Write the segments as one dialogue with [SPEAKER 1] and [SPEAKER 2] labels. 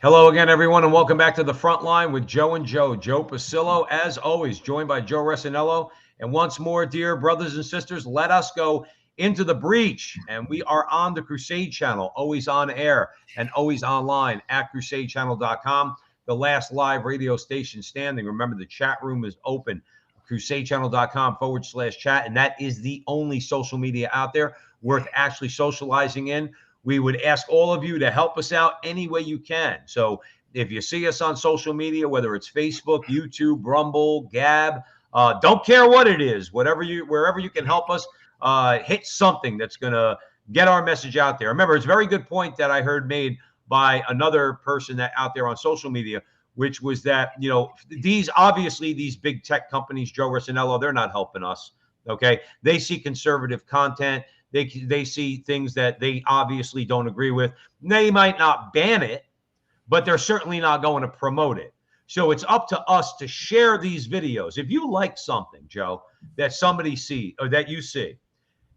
[SPEAKER 1] Hello again, everyone, and welcome back to the Frontline with Joe and Joe. Joe Pasillo, as always, joined by Joe Resinello. And once more, dear brothers and sisters, let us go into the breach. And we are on the Crusade channel, always on air and always online at crusadechannel.com, the last live radio station standing. Remember, the chat room is open, crusadechannel.com/chat. And that is the only social media out there worth actually socializing in. We would ask all of you to help us out any way you can. So if you see us on social media, whether it's Facebook, YouTube, Rumble, Gab, don't care what it is, wherever you can help us, hit something that's going to get our message out there. Remember, it's a very good point that I heard made by another person that out there on social media, which was that, these big tech companies, Joe Resinello, they're not helping us. Okay. They see conservative content. They see things that they obviously don't agree with. They might not ban it, but they're certainly not going to promote it. So it's up to us to share these videos. If you like something, Joe, that somebody see or that you see,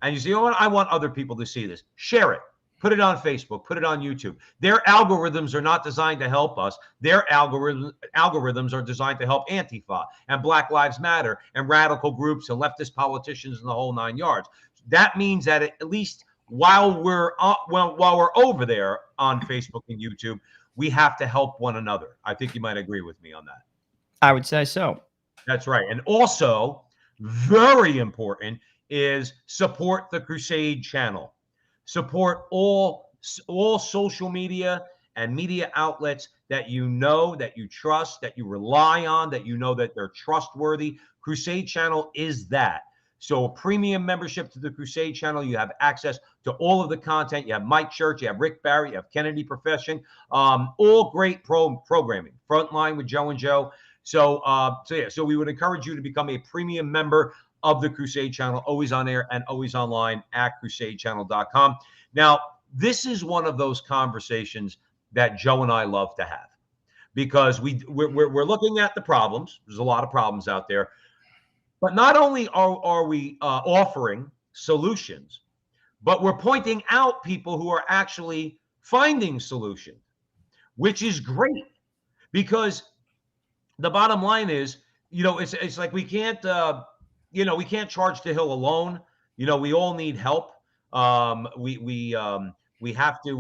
[SPEAKER 1] and you say, oh, I want other people to see this, share it. Put it on Facebook. Put it on YouTube. Their algorithms are not designed to help us. Their algorithms are designed to help Antifa and Black Lives Matter and radical groups and leftist politicians and the whole 9 yards. That means that at least while we're over there on Facebook and YouTube, we have to help one another. I think you might agree with me on that.
[SPEAKER 2] I would say so.
[SPEAKER 1] That's right. And also, very important is support the Crusade channel. Support all social media and media outlets that you know, that you trust, that you rely on, that you know that they're trustworthy. Crusade channel is that. So a premium membership to the Crusade channel, you have access to all of the content. You have Mike Church, you have Rick Barry, you have Kennedy Profession, all great programming. Frontline with Joe and Joe. So we would encourage you to become a premium member of the Crusade channel, always on air and always online at crusadechannel.com. Now, this is one of those conversations that Joe and I love to have because we're looking at the problems. There's a lot of problems out there. But not only are we offering solutions, but we're pointing out people who are actually finding solutions, which is great because the bottom line is, it's like we can't charge the hill alone. We all need help. We have to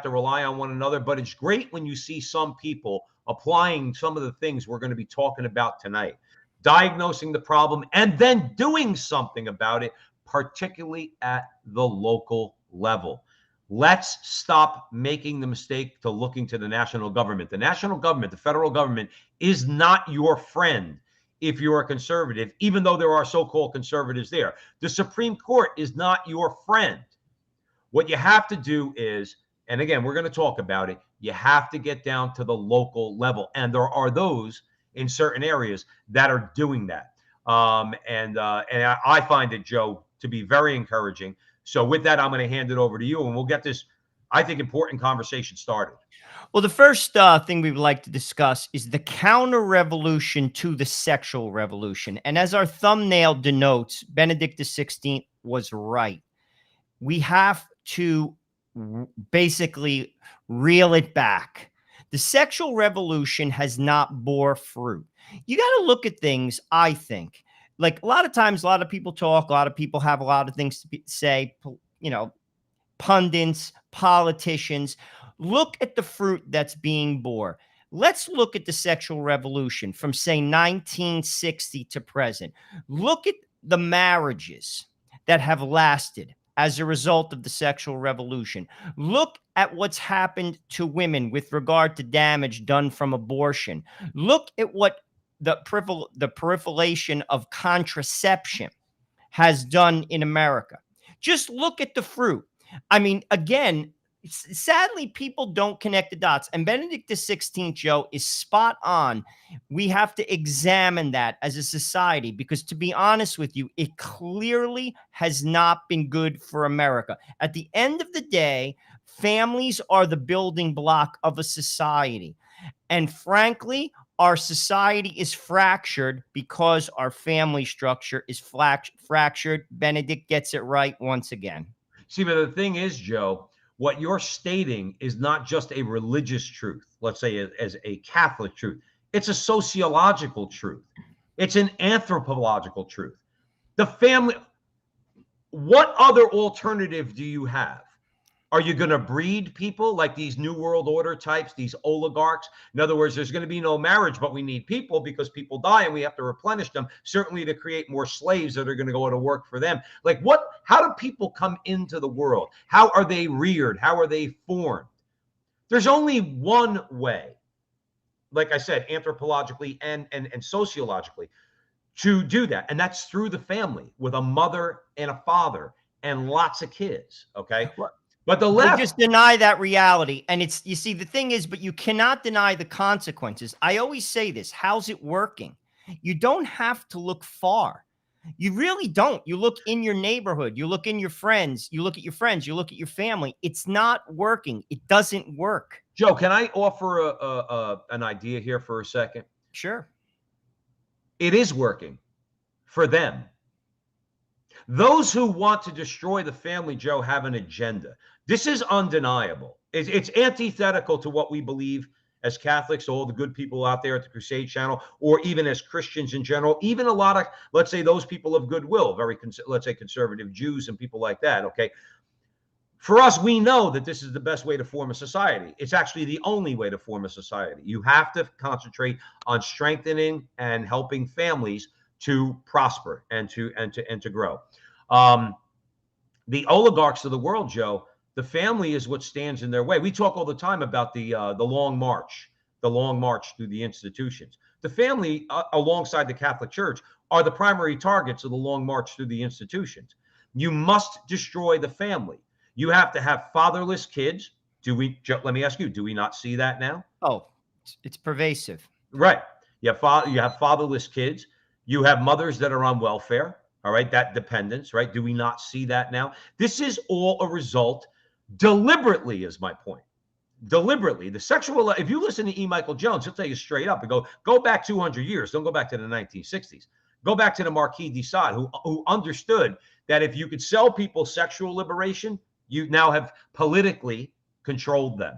[SPEAKER 1] rely on one another. But it's great when you see some people applying some of the things we're going to be talking about tonight. Diagnosing the problem and then doing something about it, particularly at the local level. Let's stop making the mistake to looking to the national government. The national government, the federal government, is not your friend if you're a conservative, even though there are so-called conservatives there. The Supreme Court is not your friend. What you have to do is, and again, we're going to talk about it, you have to get down to the local level. And there are those in certain areas that are doing that. And I find it, Joe, to be very encouraging. So with that, I'm going to hand it over to you and we'll get this, I think, important conversation started.
[SPEAKER 2] Well, the first thing we would like to discuss is the counter-revolution to the sexual revolution. And as our thumbnail denotes, Benedict XVI was right. We have to basically reel it back. The sexual revolution has not bore fruit. You got to look at things, I think. Like a lot of times, a lot of people talk, a lot of people have a lot of things to say, pundits, politicians. Look at the fruit that's being bore. Let's look at the sexual revolution from, say, 1960 to present. Look at the marriages that have lasted as a result of the sexual revolution. Look at what's happened to women with regard to damage done from abortion. Look at what the proliferation of contraception has done in America. Just look at the fruit. I mean, again, sadly, people don't connect the dots. And Benedict XVI, Joe, is spot on. We have to examine that as a society because, to be honest with you, it clearly has not been good for America. At the end of the day, families are the building block of a society. And frankly, our society is fractured because our family structure is fractured. Benedict gets it right once again.
[SPEAKER 1] See, but the thing is, Joe, what you're stating is not just a religious truth, let's say as a Catholic truth. It's a sociological truth. It's an anthropological truth. The family, what other alternative do you have? Are you going to breed people like these New World Order types, these oligarchs? In other words, there's going to be no marriage, but we need people because people die and we have to replenish them, certainly to create more slaves that are going to go to work for them. Like what, how do people come into the world? How are they reared? How are they formed? There's only one way, like I said, anthropologically and sociologically, to do that. And that's through the family with a mother and a father and lots of kids. Okay. But the left,
[SPEAKER 2] they just deny that reality. And it's, you see, the thing is, but you cannot deny the consequences. I always say this, how's it working? You don't have to look far. You really don't. You look in your neighborhood, you look in your friends, you look at your friends, you look at your family. It's not working. It doesn't work.
[SPEAKER 1] Joe, can I offer an idea here for a second?
[SPEAKER 2] Sure.
[SPEAKER 1] It is working for them. Those who want to destroy the family, Joe, have an agenda. This is undeniable. It's antithetical to what we believe as Catholics, all the good people out there at the Crusade Channel, or even as Christians in general, even a lot of, let's say, those people of goodwill, let's say conservative Jews and people like that, okay? For us, we know that this is the best way to form a society. It's actually the only way to form a society. You have to concentrate on strengthening and helping families to prosper and to grow. The oligarchs of the world, Joe, the family is what stands in their way. We talk all the time about the long march through the institutions. The family, alongside the Catholic Church, are the primary targets of the long march through the institutions. You must destroy the family. You have to have fatherless kids. Let me ask you, do we not see that now?
[SPEAKER 2] Oh, it's pervasive.
[SPEAKER 1] Right. You have fatherless kids. You have mothers that are on welfare. All right. That dependence, right? Do we not see that now? This is all a result, deliberately, is my point. Deliberately. The sexual, if you listen to E. Michael Jones, he'll tell you straight up and go back 200 years. Don't go back to the 1960s. Go back to the Marquis de Sade, who understood that if you could sell people sexual liberation, you now have politically controlled them.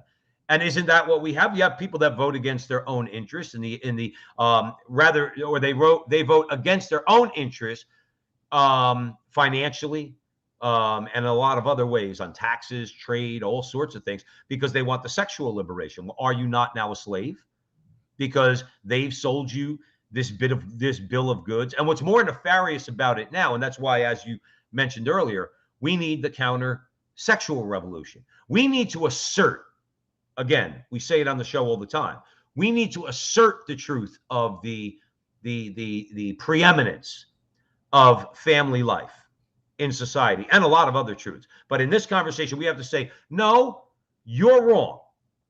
[SPEAKER 1] And isn't that what we have? You have people that vote against their own interests they vote against their own interests financially, and a lot of other ways on taxes, trade, all sorts of things, because they want the sexual liberation. Well, are you not now a slave? Because they've sold you this bill of goods. And what's more nefarious about it now, and that's why, as you mentioned earlier, we need the counter sexual revolution. We need to assert, again, we say it on the show all the time, we need to assert the truth of the preeminence of family life in society and a lot of other truths. But in this conversation, we have to say, no, you're wrong.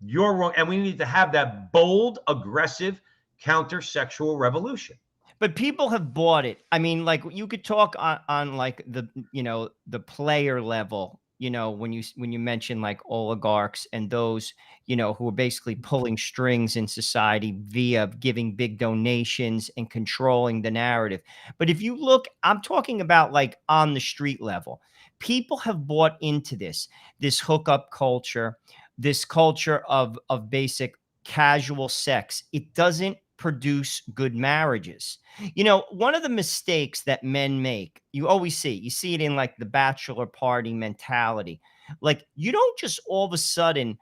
[SPEAKER 1] You're wrong. And we need to have that bold, aggressive, counter-sexual revolution.
[SPEAKER 2] But people have bought it. I mean, like, you could talk on like the player level, when you mention like oligarchs and those, who are basically pulling strings in society via giving big donations and controlling the narrative. But if you look, I'm talking about like on the street level, people have bought into this hookup culture, this culture of basic casual sex. It doesn't produce good marriages. One of the mistakes that men make, you see it in like the bachelor party mentality. Like, you don't just all of a sudden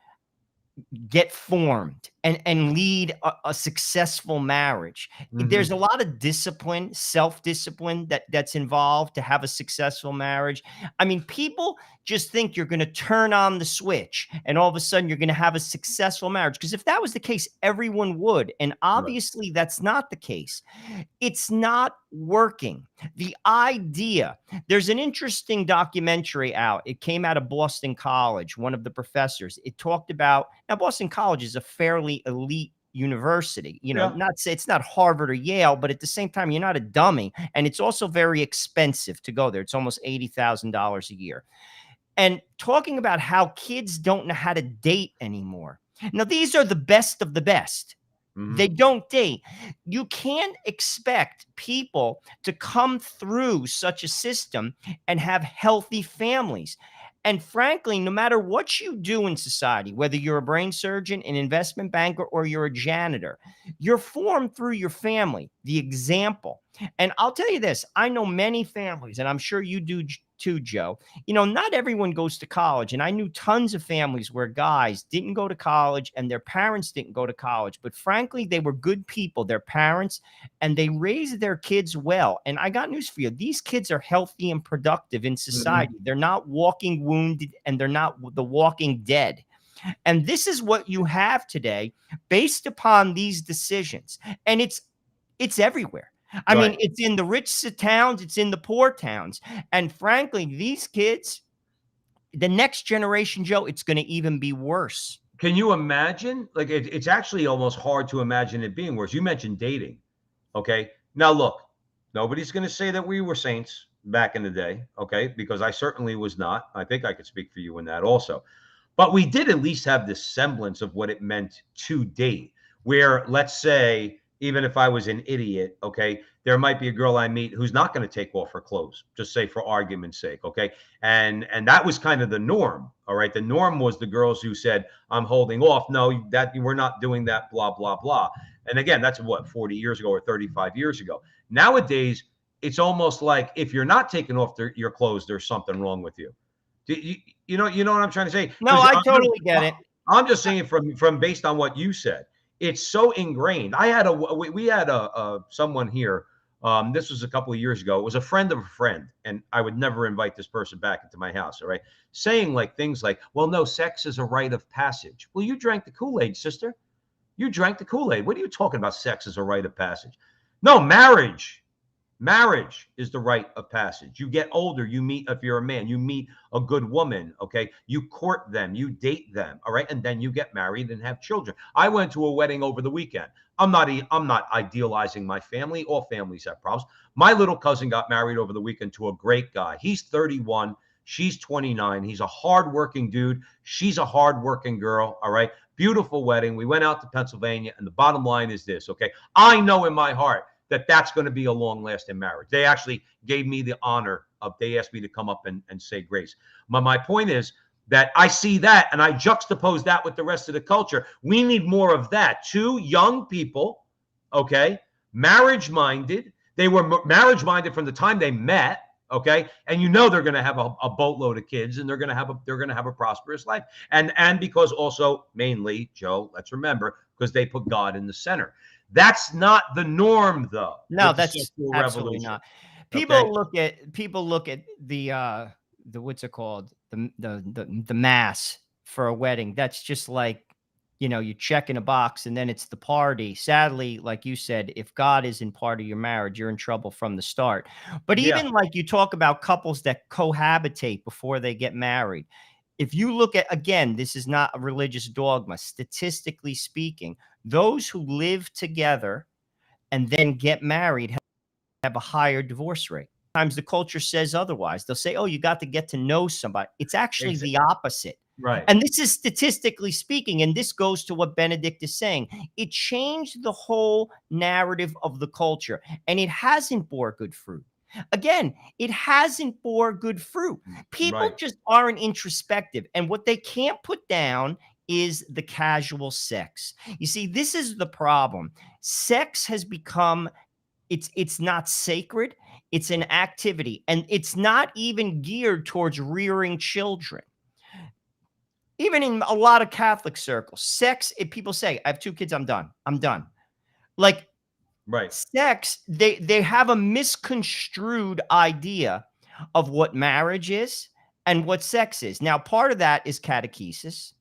[SPEAKER 2] get formed and lead a successful marriage.
[SPEAKER 1] Mm-hmm.
[SPEAKER 2] There's a lot of discipline, self-discipline that's involved to have a successful marriage. I mean, people just think you're going to turn on the switch and all of a sudden you're going to have a successful marriage. Because if that was the case, everyone would. And obviously that's not the case. It's not working. The idea, there's an interesting documentary out. It came out of Boston College, one of the professors. It talked about, now Boston College is a fairly elite university, not say it's not Harvard or Yale, but at the same time, you're not a dummy. And it's also very expensive to go there. It's almost $80,000 a year. And talking about how kids don't know how to date anymore. Now, these are the best of the best. Mm-hmm. They don't date. You can't expect people to come through such a system and have healthy families. And frankly, no matter what you do in society, whether you're a brain surgeon, an investment banker, or you're a janitor, you're formed through your family, the example. And I'll tell you this, I know many families, and I'm sure you do too, Joe. You know, not everyone goes to college. And I knew tons of families where guys didn't go to college and their parents didn't go to college. But frankly, they were good people, their parents, and they raised their kids well. And I got news for you. These kids are healthy and productive in society. They're not walking wounded and they're not the walking dead. And this is what you have today based upon these decisions. And it's everywhere. I mean, it's in the rich towns, it's in the poor towns. And frankly, these kids, the next generation, Joe, it's going to even be worse.
[SPEAKER 1] Can you imagine? Like, it's actually almost hard to imagine it being worse. You mentioned dating. Okay. Now, look, nobody's going to say that we were saints back in the day. Okay. Because I certainly was not. I think I could speak for you in that also. But we did at least have this semblance of what it meant to date, where, let's say, even if I was an idiot, okay, there might be a girl I meet who's not going to take off her clothes, just say for argument's sake, okay? And that was kind of the norm, all right? The norm was the girls who said, I'm holding off. No, that we're not doing that, blah, blah, blah. And again, that's what, 40 years ago or 35 years ago. Nowadays, it's almost like if you're not taking off your clothes, there's something wrong with you. You know what I'm trying to say?
[SPEAKER 2] No, I totally get it.
[SPEAKER 1] I'm just saying from based on what you said. It's so ingrained. We had someone here. This was a couple of years ago. It was a friend of a friend, and I would never invite this person back into my house. All right, saying like things like, "Well, no, sex is a rite of passage." Well, you drank the Kool-Aid, sister. You drank the Kool-Aid. What are you talking about? Sex is a rite of passage? No, marriage. Marriage is the rite of passage. You get older, you meet, if you're a man, you meet a good woman, okay? You court them, you date them, all right? And then you get married and have children. I went to a wedding over the weekend. I'm not idealizing my family. All families have problems. My little cousin got married over the weekend to a great guy. He's 31, she's 29. He's a hardworking dude. She's a hardworking girl, all right? Beautiful wedding. We went out to Pennsylvania, and the bottom line is this, okay? I know in my heart that's going to be a long-lasting marriage. They actually gave me the honor of, they asked me to come up and say grace. My point is that I see that, and I juxtapose that with the rest of the culture. We need more of that. Two young people, okay, marriage-minded. They were marriage-minded from the time they met, okay, and you know they're going to have a boatload of kids, and they're going to have a prosperous life, and because also mainly, Joe, let's remember, because they put God in the center. That's not the norm, though.
[SPEAKER 2] No, that's absolutely not. People look at the what's it called, the mass for a wedding. That's just like, you know, you check in a box and then it's the party. Sadly, like you said, if God isn't part of your marriage, you're in trouble from the start. But even like you talk about couples that cohabitate before they get married. If you look at, again, this is not a religious dogma. Statistically speaking, those who live together and then get married have a higher divorce rate. Sometimes the culture says otherwise. They'll say, oh, you got to get to know somebody. It's actually the opposite.
[SPEAKER 1] Right.
[SPEAKER 2] And this is statistically speaking, and this goes to what Benedict is saying. It changed the whole narrative of the culture, and it hasn't bore good fruit. Again, it hasn't bore good fruit. People just aren't introspective. And what they can't put down is the casual sex. You see, this is the problem. Sex has become, it's not sacred. It's an activity. And it's not even geared towards rearing children. Even in a lot of Catholic circles, sex, if people say, I have 2 kids, I'm done. I'm done. Like, sex, they have a misconstrued idea of what marriage is and what sex is. Now, part of that is catechesis.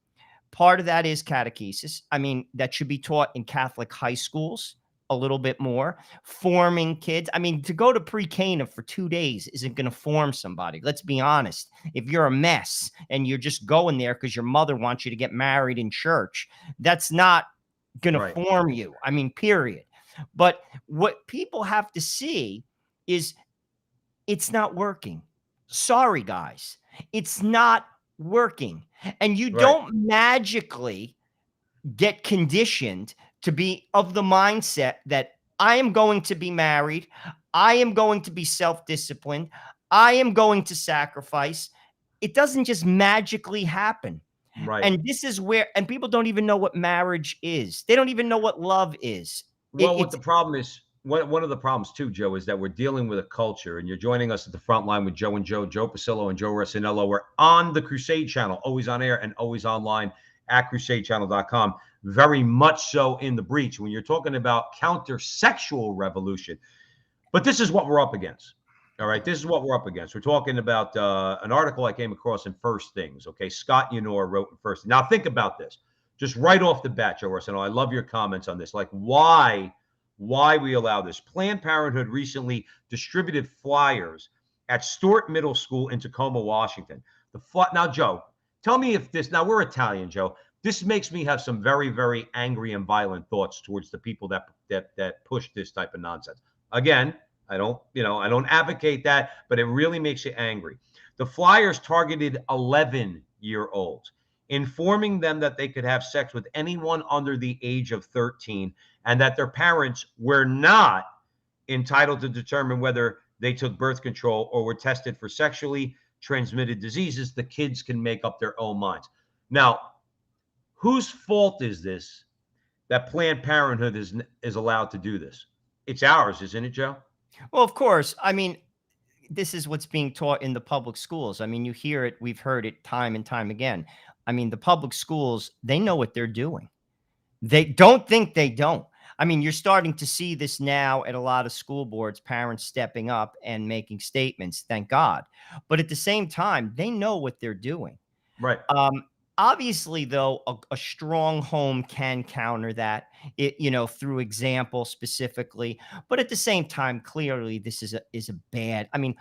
[SPEAKER 2] I mean, that should be taught in Catholic high schools a little bit more, forming kids. I mean, to go to pre-Cana for 2 days isn't going to form somebody. Let's be honest. If you're a mess and you're just going there because your mother wants you to get married in church, that's not going to form you. I mean, period. But what people have to see is it's not working. Sorry, guys. It's not working. And you don't magically get conditioned to be of the mindset that I am going to be married. I am going to be self-disciplined. I am going to sacrifice. it doesn't just magically happen.
[SPEAKER 1] Right.
[SPEAKER 2] And this is where, and people don't even know what marriage is. They don't even know what love is.
[SPEAKER 1] Well, what
[SPEAKER 2] It's
[SPEAKER 1] the problem is, one of the problems too, Joe, is that we're dealing with a culture, and you're joining us at the front line with Joe and Joe Pasillo and Joe Rossinello. We're on the Crusade channel, always on air and always online at crusadechannel.com. Very much so in the breach when you're talking about counter-sexual revolution. But this is what we're up against. All right, this is what we're up against. We're talking about an article I came across in First Things. Okay, Scott Yenor wrote in First. Now think about this, just right off the bat, Joe Arsenault. I love your comments on this. Like why we allow this. Planned Parenthood recently distributed flyers at Stewart Middle School in Tacoma, Washington. Now, Joe, tell me if this. Now we're Italian, Joe. This makes me have some very, very angry and violent thoughts towards the people that push this type of nonsense. Again, I don't advocate that, but it really makes you angry. The flyers targeted 11-year-olds, informing them that they could have sex with anyone under the age of 13 and that their parents were not entitled to determine whether they took birth control or were tested for sexually transmitted diseases. The kids can make up their own minds. Now, whose fault is this that Planned Parenthood is allowed to do this? It's ours, isn't it, Joe?
[SPEAKER 2] Well, of course. I mean, this is what's being taught in the public schools. I mean, you hear it. We've heard it time and time again. I mean, the public schools, they know what they're doing. They don't think they don't. I mean, you're starting to see this now at a lot of school boards, parents stepping up and making statements, thank God. But at the same time, they know what they're doing.
[SPEAKER 1] Right.
[SPEAKER 2] Obviously, though, a strong home can counter that, through example specifically. But at the same time, clearly, this is a bad. I mean,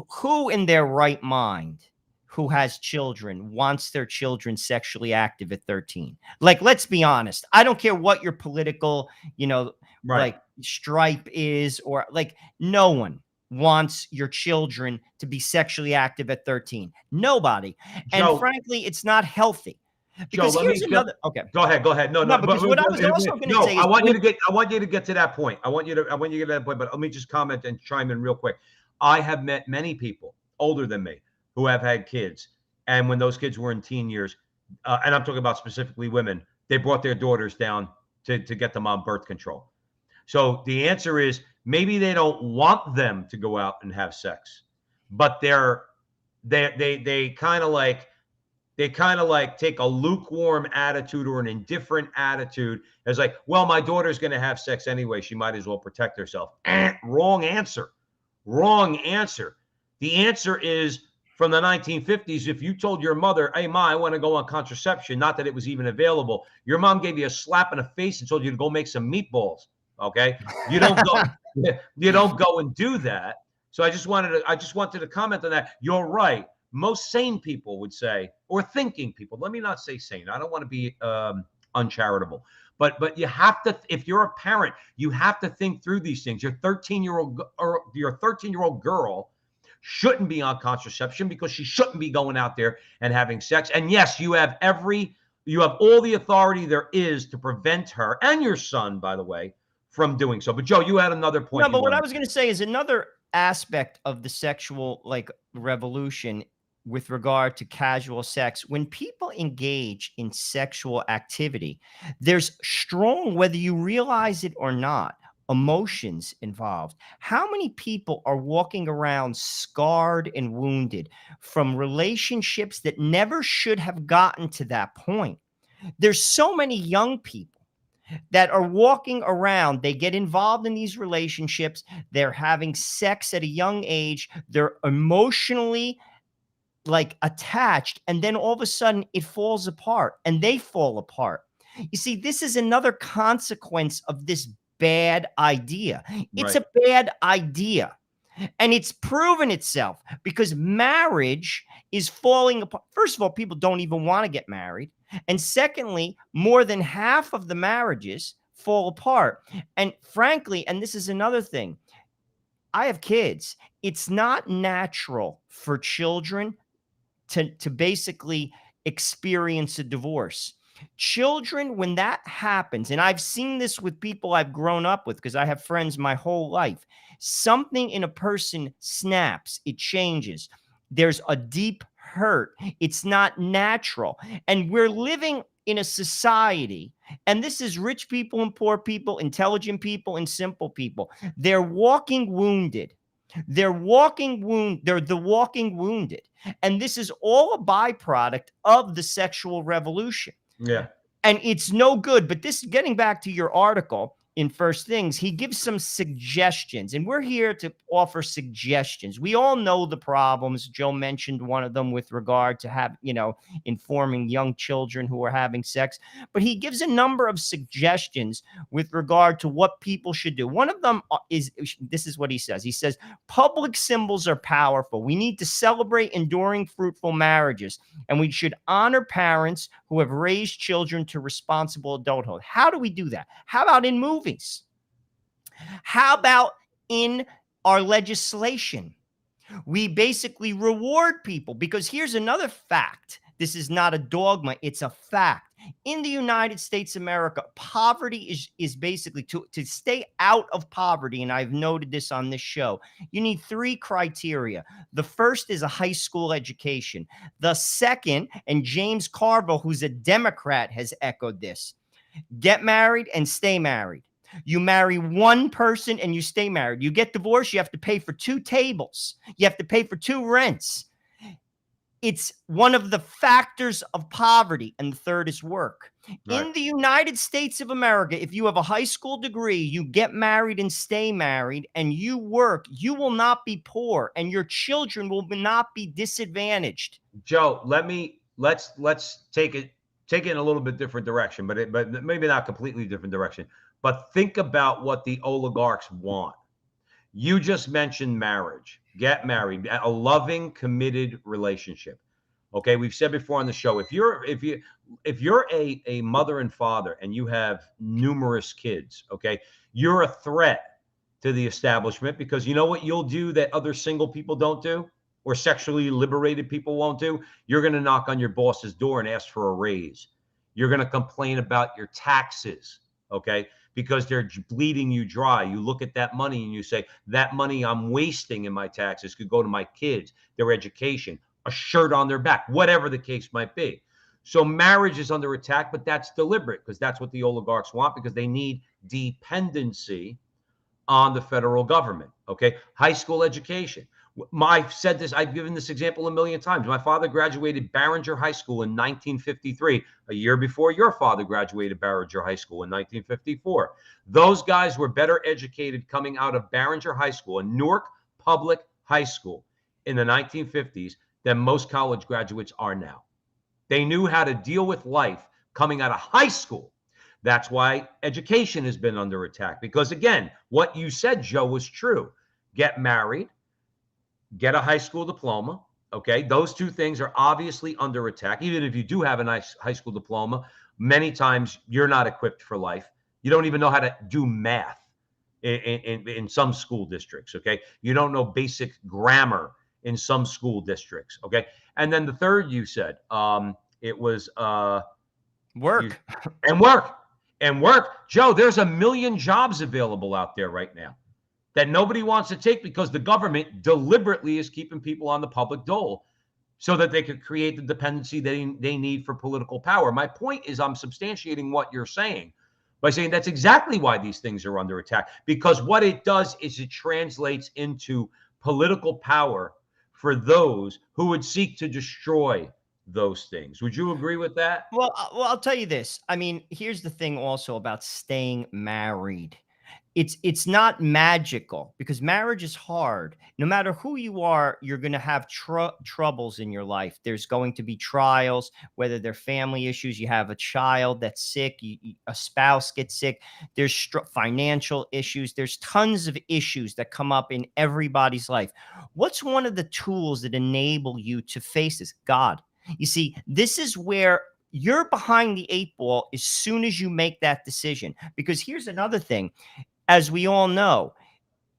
[SPEAKER 2] who in their right mind, who has children, wants their children sexually active at 13? Like, let's be honest. I don't care what your political,
[SPEAKER 1] Right.
[SPEAKER 2] like stripe is, or like no one wants your children to be sexually active at 13. Nobody.
[SPEAKER 1] Joe,
[SPEAKER 2] And frankly, it's not healthy. Because
[SPEAKER 1] Joe,
[SPEAKER 2] here's another. Okay.
[SPEAKER 1] Go ahead. No,
[SPEAKER 2] because what I was also going to say is,
[SPEAKER 1] I want you to get to that point. I want you to get to that point. But let me just comment and chime in real quick. I have met many people older than me who have had kids, and when those kids were in teen years, and I'm talking about specifically women, they brought their daughters down to get them on birth control. So the answer is maybe they don't want them to go out and have sex, but they kind of like take a lukewarm attitude or an indifferent attitude as like, well, my daughter's going to have sex anyway. She might as well protect herself. Wrong answer. Wrong answer. The answer is from the 1950s. If you told your mother, hey, Ma, I want to go on contraception, not that it was even available, your mom gave you a slap in the face and told you to go make some meatballs. Okay. You don't go and do that. So I just wanted to comment on that. You're right. Most sane people would say, or thinking people, let me not say sane. I don't want to be uncharitable, but you have to, if you're a parent, you have to think through these things. Your 13-year-old girl shouldn't be on contraception because she shouldn't be going out there and having sex. And yes, you have all the authority there is to prevent her and your son, by the way, from doing so. But Joe, you had another point.
[SPEAKER 2] No, but what I was going to say is another aspect of the sexual revolution with regard to casual sex. When people engage in sexual activity, there's strong, whether you realize it or not, emotions involved. How many people are walking around scarred and wounded from relationships that never should have gotten to that point? There's so many young people that are walking around, they get involved in these relationships, they're having sex at a young age, they're emotionally attached, and then all of a sudden it falls apart and they fall apart. You see, this is another consequence of this bad idea. It's a bad idea. And it's proven itself because marriage is falling apart. First of all, people don't even want to get married. And secondly, more than half of the marriages fall apart. And frankly, and this is another thing, I have kids. It's not natural for children to basically experience a divorce. Children, when that happens, and I've seen this with people I've grown up with because I have friends my whole life, something in a person snaps, it changes. There's a deep hurt. It's not natural. And we're living in a society, and this is rich people and poor people, intelligent people and simple people. They're walking wounded. They're the walking wounded. And this is all a byproduct of the sexual revolution.
[SPEAKER 1] Yeah.
[SPEAKER 2] And it's no good. But this, getting back to your article in First Things, he gives some suggestions, and we're here to offer suggestions. We all know the problems. Joe mentioned one of them with regard to informing young children who are having sex, but he gives a number of suggestions with regard to what people should do. One of them is, this is what he says. He says, public symbols are powerful. We need to celebrate enduring fruitful marriages, and we should honor parents who have raised children to responsible adulthood. How do we do that? How about in movies? How about in our legislation? We basically reward people, because here's another fact. This is not a dogma. It's a fact. In the United States of America, poverty is basically, to stay out of poverty, and I've noted this on this show, you need 3 criteria. The first is a high school education. The second, and James Carville, who's a Democrat, has echoed this, get married and stay married. You marry one person and you stay married. You get divorced, you have to pay for 2 tables. You have to pay for 2 rents. It's one of the factors of poverty. And the third is work. Right. In the United States of America, if you have a high school degree, you get married and stay married, and you work, you will not be poor, and your children will not be disadvantaged.
[SPEAKER 1] Joe, let's take it in a little bit different direction, but maybe not completely different direction. But think about what the oligarchs want. You just mentioned marriage. Get married, a loving, committed relationship. Okay, we've said before on the show, if you're a mother and father and you have numerous kids, okay, you're a threat to the establishment, because you know what you'll do that other single people don't do, or sexually liberated people won't do? You're going to knock on your boss's door and ask for a raise. You're going to complain about your taxes, okay? Because they're bleeding you dry. You look at that money and you say, that money I'm wasting in my taxes could go to my kids, their education, a shirt on their back, whatever the case might be. So marriage is under attack, but that's deliberate, because that's what the oligarchs want, because they need dependency on the federal government. Okay. High school education. I've said this, I've given this example a million times. My father graduated Barringer High School in 1953, a year before your father graduated Barringer High School in 1954. Those guys were better educated coming out of Barringer High School, a Newark public high school, in the 1950s than most college graduates are now. They knew how to deal with life coming out of high school. That's why education has been under attack, because again, what you said, Joe, was true. Get married, get a high school diploma. Okay. Those 2 things are obviously under attack. Even if you do have a nice high school diploma, many times you're not equipped for life. You don't even know how to do math in some school districts. Okay. You don't know basic grammar in some school districts. Okay. And then the third, you said, it was
[SPEAKER 2] work.
[SPEAKER 1] Work. Joe, there's 1 million jobs available out there right now that nobody wants to take, because the government deliberately is keeping people on the public dole so that they could create the dependency they need for political power. My point is, I'm substantiating what you're saying by saying that's exactly why these things are under attack, because what it does is it translates into political power for those who would seek to destroy those things. Would you agree with that?
[SPEAKER 2] Well, I'll tell you this. I mean, here's the thing also about staying married. It's not magical, because marriage is hard. No matter who you are, you're going to have troubles in your life. There's going to be trials, whether they're family issues. You have a child that's sick, a spouse gets sick. There's financial issues. There's tons of issues that come up in everybody's life. What's one of the tools that enable you to face this? God. You see, this is where you're behind the 8 ball as soon as you make that decision. Because here's another thing. As we all know,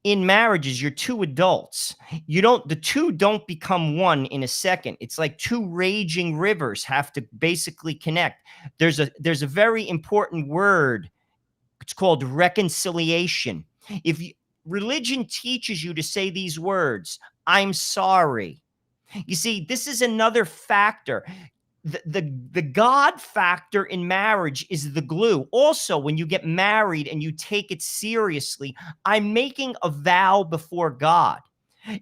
[SPEAKER 2] in marriages, you're 2 adults. The 2 don't become one in a second. It's like 2 raging rivers have to basically connect. There's a very important word. It's called reconciliation. Religion teaches you to say these words, I'm sorry. You see, this is another factor. The God factor in marriage is the glue. Also, when you get married and you take it seriously, I'm making a vow before God.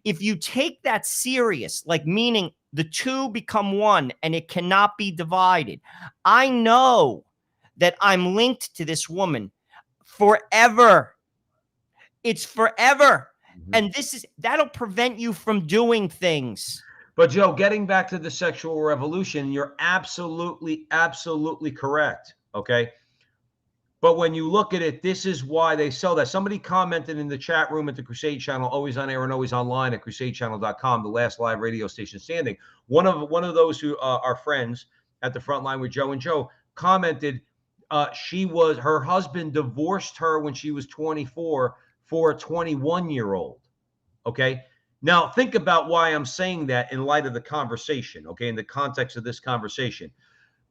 [SPEAKER 2] If you take that serious, like meaning the two become one and it cannot be divided, I know that I'm linked to this woman forever. It's forever.
[SPEAKER 1] Mhm.
[SPEAKER 2] And that'll prevent you from doing things.
[SPEAKER 1] But Joe, getting back to the sexual revolution, you're absolutely, absolutely correct. Okay. But when you look at it, this is why they sell that. Somebody commented in the chat room at the Crusade Channel, always on air and always online at crusadechannel.com, the last live radio station standing. One of those who are friends at the Frontline with Joe and Joe commented her husband divorced her when she was 24 for a 21-year-old. Okay. Now think about why I'm saying that in light of the conversation. Okay. In the context of this conversation,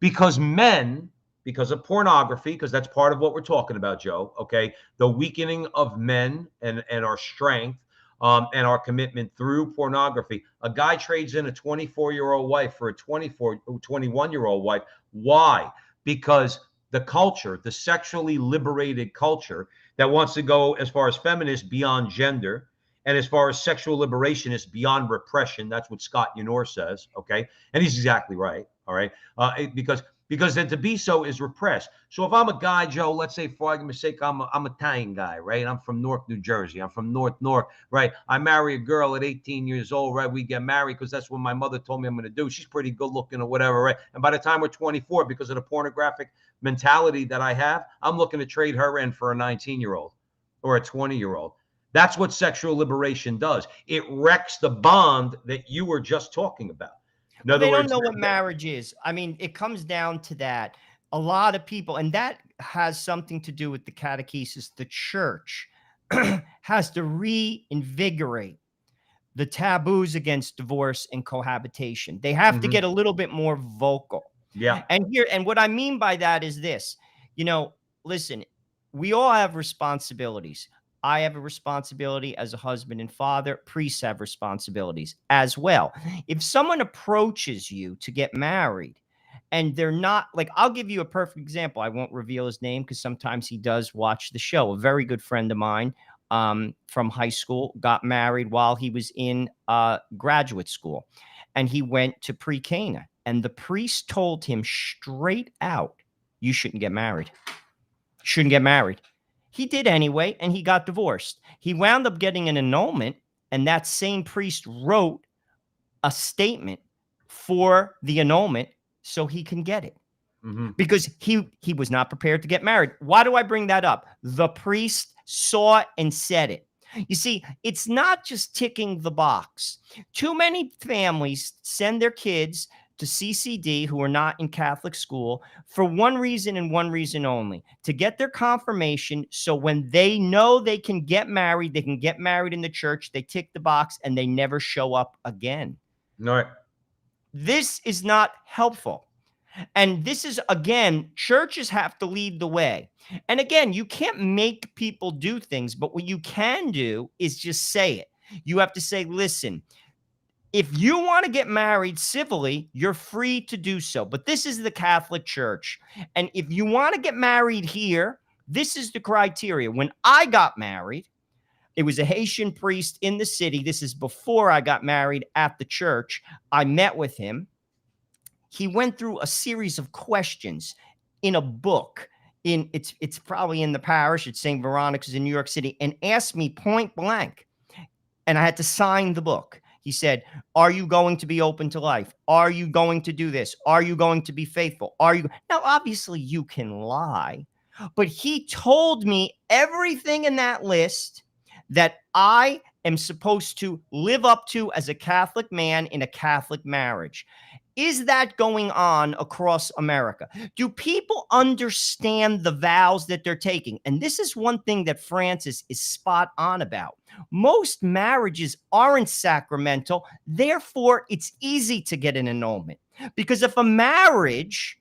[SPEAKER 1] because men, because of pornography, because that's part of what we're talking about, Joe. Okay, the weakening of men and our strength and our commitment through pornography. A guy trades in a 24-year-old wife for a 21-year-old wife. Why? Because the culture, the sexually liberated culture that wants to go as far as feminist beyond gender, and as far as sexual liberation is beyond repression. That's what Scott Yenor says. Okay, and he's exactly right. All right, because then to be so is repressed. So if I'm a guy, Joe, let's say for argument's sake, I'm an Italian guy, right? I'm from Newark, New Jersey. I'm from North Newark, right? I marry a girl at 18 years old, right? We get married because that's what my mother told me I'm going to do. She's pretty good looking or whatever, right? And by the time we're 24, because of the pornographic mentality that I have, I'm looking to trade her in for a 19-year-old or a 20-year-old. That's what sexual liberation does. It wrecks the bond that you were just talking about. In
[SPEAKER 2] Well,
[SPEAKER 1] other
[SPEAKER 2] they don't
[SPEAKER 1] words,
[SPEAKER 2] know what marriage is. I mean, it comes down to that. A lot of people, and that has something to do with the catechesis. The church has to reinvigorate the taboos against divorce and cohabitation. They have to get a little bit more vocal.
[SPEAKER 1] yeah.
[SPEAKER 2] And what I mean by that is this, listen, we all have responsibilities. I have a responsibility as a husband and father. Priests have responsibilities as well. If someone approaches you to get married and they're not like, I'll give you a perfect example. I won't reveal his name because sometimes he does watch the show. A very good friend of mine from high school got married while he was in graduate school, and he went to pre-Cana, and the priest told him straight out, you shouldn't get married. Shouldn't get married. He did anyway, and he got divorced. He wound up getting an annulment, and that same priest wrote a statement for the annulment so he can get it. Because he was not prepared to get married. Why do I bring that up? The priest saw it and said it. You see, it's not just ticking the box. Too many families send their kids to CCD who are not in Catholic school for one reason and one reason only, to get their confirmation. So when they know they can get married in the church, they tick the box and they never show up again.
[SPEAKER 1] All right.
[SPEAKER 2] This is not helpful. And this is, again, churches have to lead the way. And again, you can't make people do things, but what you can do is just say it. You have to say, listen, if you want to get married civilly, you're free to do so. But this is the Catholic Church. And if you want to get married here, this is the criteria. When I got married, it was a Haitian priest in the city. This is before I got married at the church. I met with him. He went through a series of questions in a book. It's probably in the parish at St. Veronica's in New York City, and asked me point blank. And I had to sign the book. He said, are you going to be open to life? Are you going to do this? Are you going to be faithful? Now, obviously you can lie, but he told me everything in that list that I am supposed to live up to as a Catholic man in a Catholic marriage. Is that going on across America? Do people understand the vows that they're taking? And this is one thing that Francis is spot on about. Most marriages aren't sacramental. Therefore, it's easy to get an annulment. Because if a marriage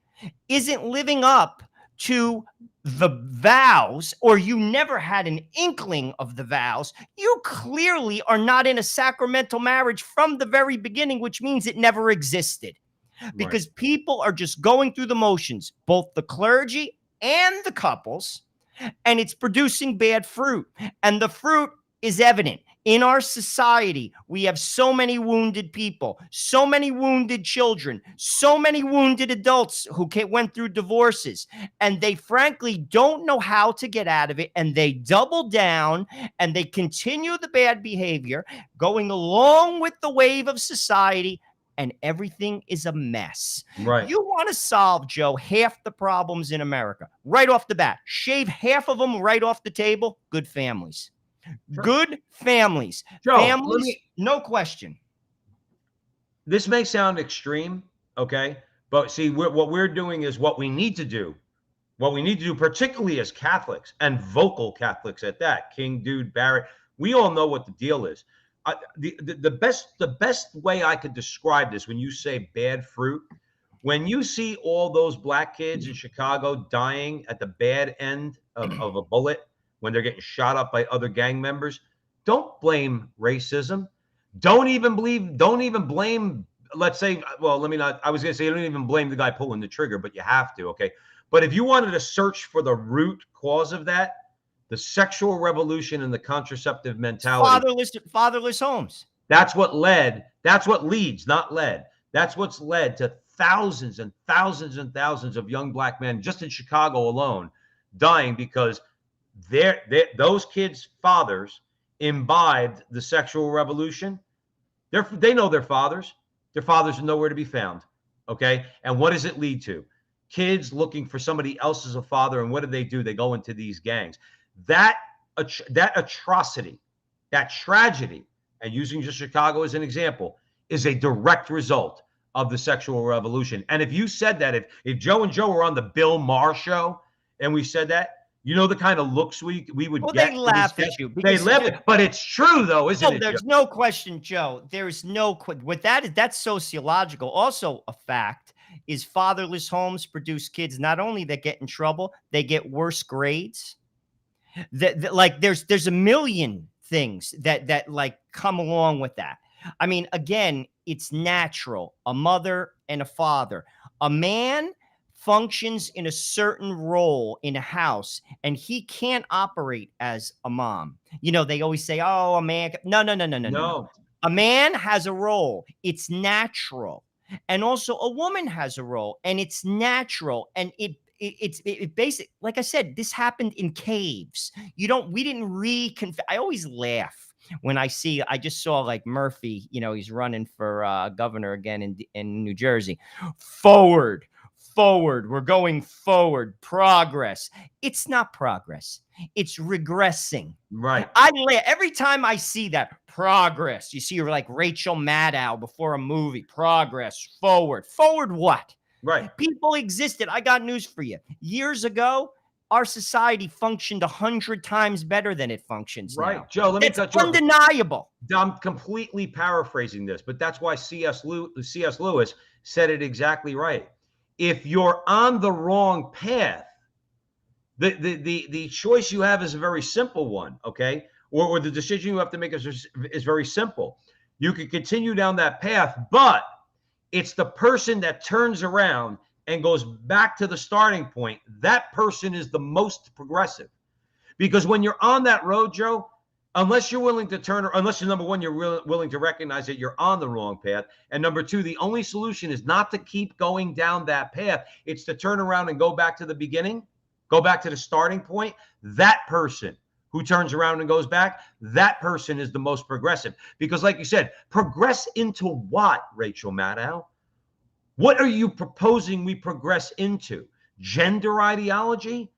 [SPEAKER 2] isn't living up to the vows, or you never had an inkling of the vows, you clearly are not in a sacramental marriage from the very beginning, which means it never existed.
[SPEAKER 1] Right.
[SPEAKER 2] Because people are just going through the motions, both the clergy and the couples, and it's producing bad fruit. And the fruit is evident. In our society, we have so many wounded people, so many wounded children, so many wounded adults who went through divorces, and they frankly don't know how to get out of it, and they double down and they continue the bad behavior, going along with the wave of society, and everything is a mess.
[SPEAKER 1] Right.
[SPEAKER 2] You want to solve, Joe, half the problems in America right off the bat. Shave half of them right off the table. Good families.
[SPEAKER 1] Sure.
[SPEAKER 2] Good families.
[SPEAKER 1] Joe,
[SPEAKER 2] Families, no question.
[SPEAKER 1] This may sound extreme, okay? But see, what we're doing is what we need to do. What we need to do, particularly as Catholics and vocal Catholics at that, King, Dude, Barrett, we all know what the deal is. The best way I could describe this, when you say bad fruit, when you see all those black kids in Chicago dying at the bad end of a bullet, when they're getting shot up by other gang members, don't blame racism. Don't even blame, let's say, well, let me not, I was going to say, don't even blame the guy pulling the trigger, but you have to, okay? But if you wanted to search for the root cause of that, the sexual revolution and the contraceptive mentality,
[SPEAKER 2] fatherless homes.
[SPEAKER 1] that's what leads, not led. That's what's led to thousands and thousands and thousands of young black men just in Chicago alone dying because those kids' fathers imbibed the sexual revolution. They know their fathers. Their fathers are nowhere to be found. Okay. And what does it lead to? Kids looking for somebody else as a father. And what do? They go into these gangs. That atrocity, that tragedy, and using just Chicago as an example, is a direct result of the sexual revolution. And if you said that, if Joe and Joe were on the Bill Maher show and we said that, you know the kind of looks we would get.
[SPEAKER 2] They laugh at you.
[SPEAKER 1] They laugh, but it's true though, isn't it?
[SPEAKER 2] There's no question, Joe. There's no with that's sociological. Also, a fact is fatherless homes produce kids not only that get in trouble, they get worse grades. Like there's a million things that like come along with that. I mean, again, it's natural. A mother and a father. A man functions in a certain role in a house, and he can't operate as a mom. You know, they always say, "Oh, a man." No. A man has a role. It's natural, and also a woman has a role, and it's natural, and it's basic. Like I said, this happened in caves. We didn't I always laugh when I just saw like Murphy, you know, he's running for governor again in New Jersey. Forward. We're going forward. Progress. It's not progress. It's regressing.
[SPEAKER 1] Right.
[SPEAKER 2] Every time I see that progress, you see, you're like Rachel Maddow before a movie. Progress. Forward. Forward what?
[SPEAKER 1] Right.
[SPEAKER 2] People existed. I got news for you. Years ago, our society functioned 100 times better than it functions now.
[SPEAKER 1] Right. Joe, let me cut you off.
[SPEAKER 2] It's undeniable.
[SPEAKER 1] I'm completely paraphrasing this, but that's why C.S. Lewis said it exactly right. If you're on the wrong path, the choice you have is a very simple one, okay? Or the decision you have to make is very simple. You can continue down that path, but it's the person that turns around and goes back to the starting point. That person is the most progressive. Because when you're on that road, Joe, unless you're willing to unless you're, number one, you're willing to recognize that you're on the wrong path. And number two, the only solution is not to keep going down that path. It's to turn around and go back to the beginning, go back to the starting point. That person who turns around and goes back, that person is the most progressive. Because like you said, progress into what, Rachel Maddow? What are you proposing we progress into? Gender ideology?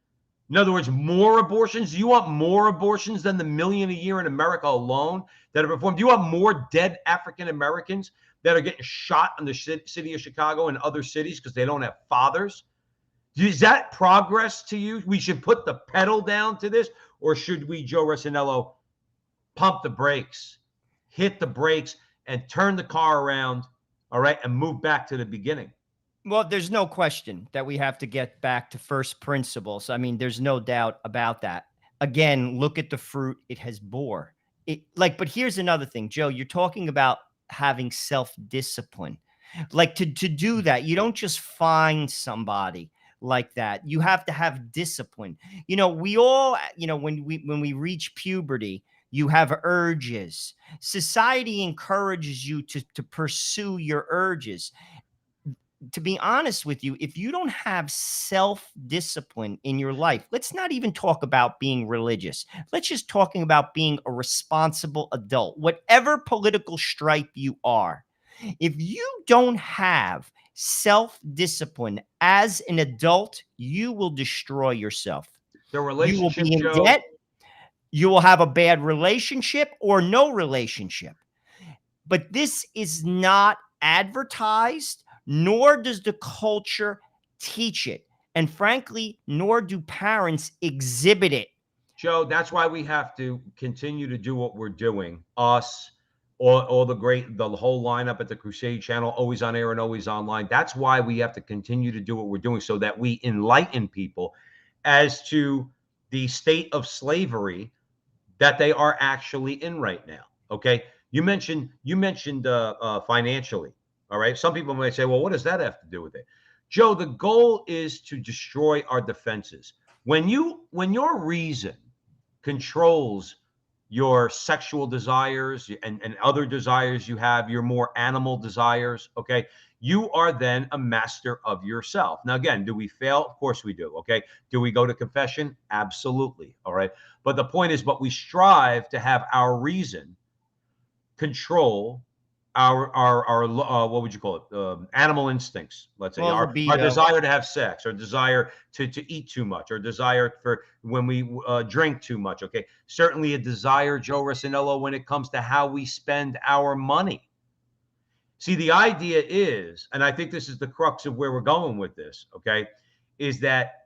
[SPEAKER 1] In other words, more abortions? Do you want more abortions than the million a year in America alone that are performed? Do you want more dead African Americans that are getting shot in the city of Chicago and other cities because they don't have fathers? Is that progress to you? We should put the pedal down to this, or should we, Joe Rossinello, pump the brakes, hit the brakes, and turn the car around, all right, and move back to the beginning?
[SPEAKER 2] Well, there's no question that we have to get back to first principles. I mean, there's no doubt about that. Again, look at the fruit it has bore. But here's another thing, Joe. You're talking about having self-discipline. Like to do that, you don't just find somebody like that. You have to have discipline. We all, when we reach puberty, you have urges. Society encourages you to pursue your urges. To be honest with you, if you don't have self discipline in your life, let's not even talk about being religious. Let's just talking about being a responsible adult, whatever political stripe you are. If you don't have self discipline as an adult, you will destroy yourself.
[SPEAKER 1] The
[SPEAKER 2] You will
[SPEAKER 1] relationship,
[SPEAKER 2] be in
[SPEAKER 1] Joe.
[SPEAKER 2] debt. You will have a bad relationship or no relationship. But this is not advertised, nor does the culture teach it. And frankly, nor do parents exhibit it.
[SPEAKER 1] Joe, that's why we have to continue to do what we're doing. Us, all the whole lineup at the Crusade channel, always on air and always online. That's why we have to continue to do what we're doing so that we enlighten people as to the state of slavery that they are actually in right now. Okay. You mentioned financially. All right. Some people might say, well, what does that have to do with it? Joe, the goal is to destroy our defenses. When your reason controls your sexual desires and other desires you have, your more animal desires, okay, you are then a master of yourself. Now, again, do we fail? Of course we do. Okay. Do we go to confession? Absolutely. All right. But the point is, but we strive to have our reason control our what would you call it, animal instincts, let's say,
[SPEAKER 2] Well,
[SPEAKER 1] our
[SPEAKER 2] libido.
[SPEAKER 1] desire to have sex, or desire to eat too much, or desire for when we drink too much. Okay, certainly a desire, Joe Rossinello, when it comes to how we spend our money. See, the idea is, and I think this is the crux of where we're going with this, okay, is that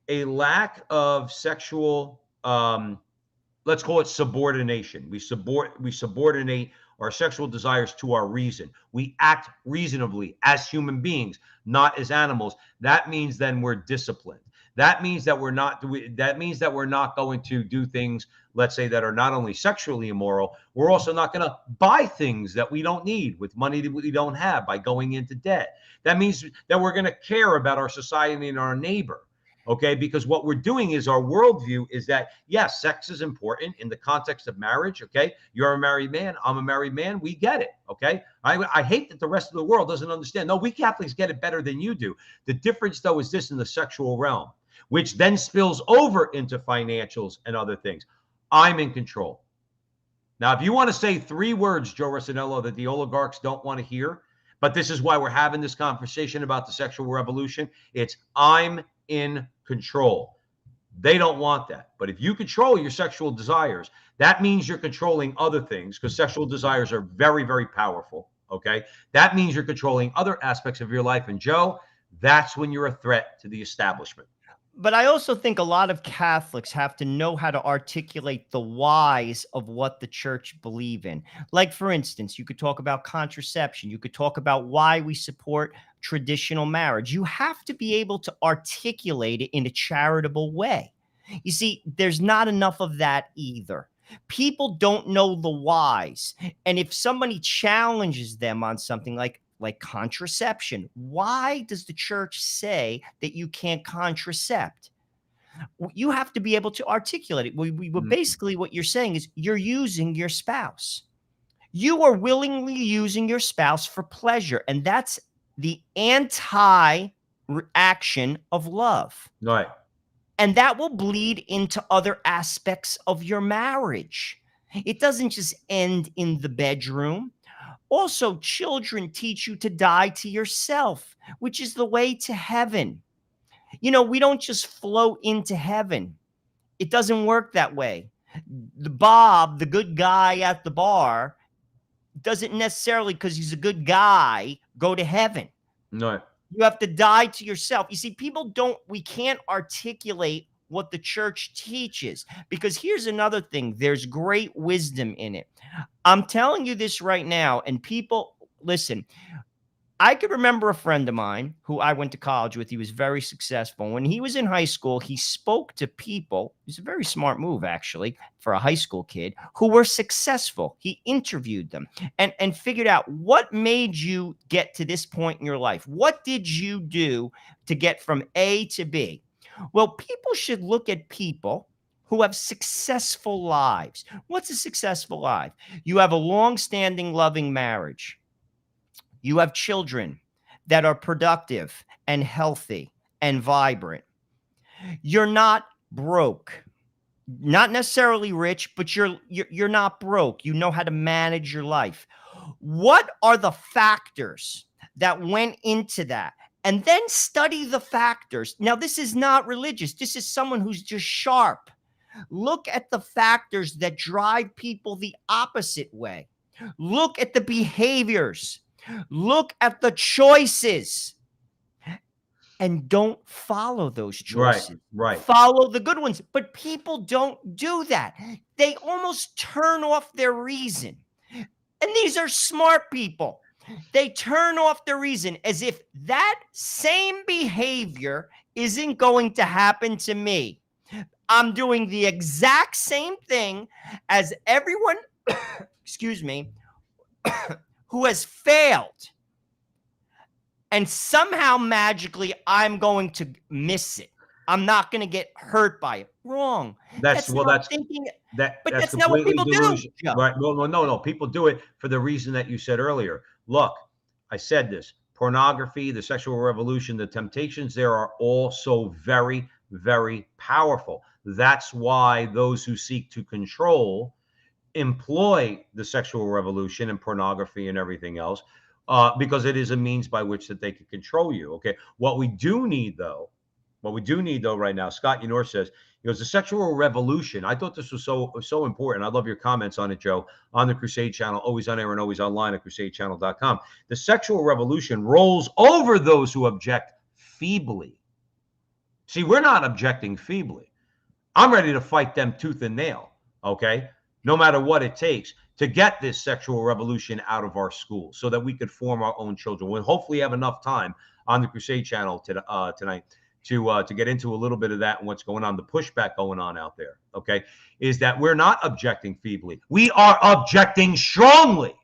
[SPEAKER 1] a lack of sexual, let's call it subordination. We subordinate our sexual desires to our reason. We act reasonably as human beings, not as animals. That means then we're disciplined. That means that we're not going to do things, let's say, that are not only sexually immoral. We're also not going to buy things that we don't need with money that we don't have by going into debt. That means that we're going to care about our society and our neighbor. Okay, because what we're doing is, our worldview is that, yes, sex is important in the context of marriage. Okay, you're a married man, I'm a married man, we get it. Okay, I hate that the rest of the world doesn't understand. No, we Catholics get it better than you do. The difference, though, is this: in the sexual realm, which then spills over into financials and other things, I'm in control. Now, if you want to say three words, Joe Rossinello, that the oligarchs don't want to hear, but this is why we're having this conversation about the sexual revolution, it's I'm in control. They don't want that. But if you control your sexual desires, that means you're controlling other things, because sexual desires are very, very powerful. Okay. That means you're controlling other aspects of your life. And Joe, that's when you're a threat to the establishment.
[SPEAKER 2] But I also think a lot of Catholics have to know how to articulate the whys of what the church believe in. Like, for instance, you could talk about contraception. You could talk about why we support traditional marriage. You have to be able to articulate it in a charitable way. You see, there's not enough of that either. People don't know the whys. And if somebody challenges them on something like contraception, why does the church say that you can't contracept? You have to be able to articulate it. Basically, what you're saying is you're using your spouse. You are willingly using your spouse for pleasure, and that's the anti reaction of love.
[SPEAKER 1] Right.
[SPEAKER 2] And that will bleed into other aspects of your marriage. It doesn't just end in the bedroom. Also, children teach you to die to yourself, which is the way to heaven. We don't just float into heaven. It doesn't work that way. Bob, the good guy at the bar, doesn't necessarily, because he's a good guy, go to heaven.
[SPEAKER 1] No.
[SPEAKER 2] You have to die to yourself. You see, we can't articulate what the church teaches, because here's another thing: there's great wisdom in it. I'm telling you this right now, and people, listen, I could remember a friend of mine who I went to college with. He was very successful. When he was in high school, he spoke to people. It was a very smart move, actually, for a high school kid who were successful. He interviewed them and figured out what made you get to this point in your life. What did you do to get from A to B? Well, people should look at people who have successful lives. What's a successful life? You have a long-standing, loving marriage. You have children that are productive and healthy and vibrant. You're not broke. Not necessarily rich, but you're not broke. You know how to manage your life. What are the factors that went into that? And then study the factors. Now, this is not religious. This is someone who's just sharp. Look at the factors that drive people the opposite way. Look at the behaviors. Look at the choices. And don't follow those choices.
[SPEAKER 1] Right.
[SPEAKER 2] Follow the good ones. But people don't do that. They almost turn off their reason. And these are smart people. They turn off their reason as if that same behavior isn't going to happen to me. I'm doing the exact same thing as everyone, excuse me, who has failed. And somehow magically I'm going to miss it. I'm not going to get hurt by it. Wrong.
[SPEAKER 1] That's
[SPEAKER 2] not what people
[SPEAKER 1] delusion.
[SPEAKER 2] do. Joe.
[SPEAKER 1] Right. No. People do it for the reason that you said earlier. Look, I said this. Pornography, the sexual revolution, the temptations there are all so very, very powerful. That's why those who seek to control employ the sexual revolution and pornography and everything else, because it is a means by which that they can control you. Okay. What we do need though right now, Scott Yenor says, he goes, the sexual revolution. I thought this was so important. I love your comments on it, Joe, on the Crusade channel, always on air and always online at crusadechannel.com. The sexual revolution rolls over those who object feebly. See, we're not objecting feebly. I'm ready to fight them tooth and nail. Okay. No matter what it takes to get this sexual revolution out of our schools so that we could form our own children. We'll hopefully have enough time on the Crusade channel tonight to get into a little bit of that and what's going on, the pushback going on out there, okay, is that we're not objecting feebly. We are objecting strongly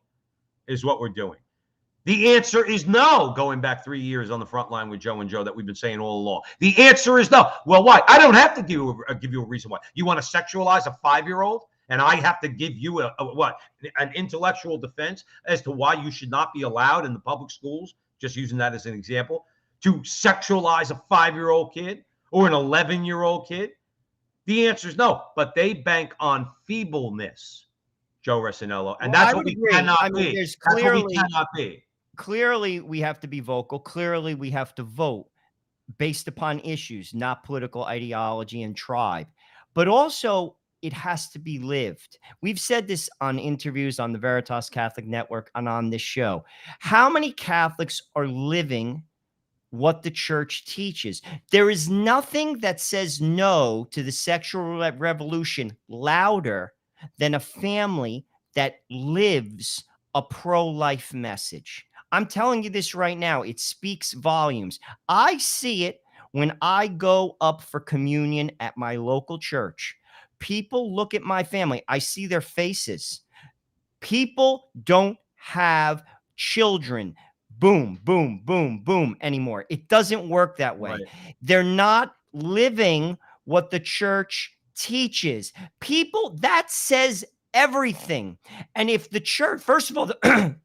[SPEAKER 1] is what we're doing. The answer is no, going back 3 years on the front line with Joe and Joe that we've been saying all along. The answer is no. Well, why? I don't have to give you a reason why. You want to sexualize a 5-year-old? And I have to give you an intellectual defense as to why you should not be allowed in the public schools, just using that as an example, to sexualize a 5-year-old kid or an 11-year-old kid? The answer is no, but they bank on feebleness, Joe Resinello, and that's what we cannot be. That's what we cannot be.
[SPEAKER 2] Clearly, we have to be vocal. Clearly, we have to vote based upon issues, not political ideology and tribe, but also it has to be lived. We've said this on interviews on the Veritas Catholic Network and on this show. How many Catholics are living what the church teaches? There is nothing that says no to the sexual revolution louder than a family that lives a pro-life message. I'm telling you this right now. It speaks volumes. I see it when I go up for communion at my local church. People look at my family. I see their faces. People don't have children. Boom, boom, boom, boom anymore. It doesn't work that way. Right. They're not living what the church teaches. People, that says everything. And if the church, first of all,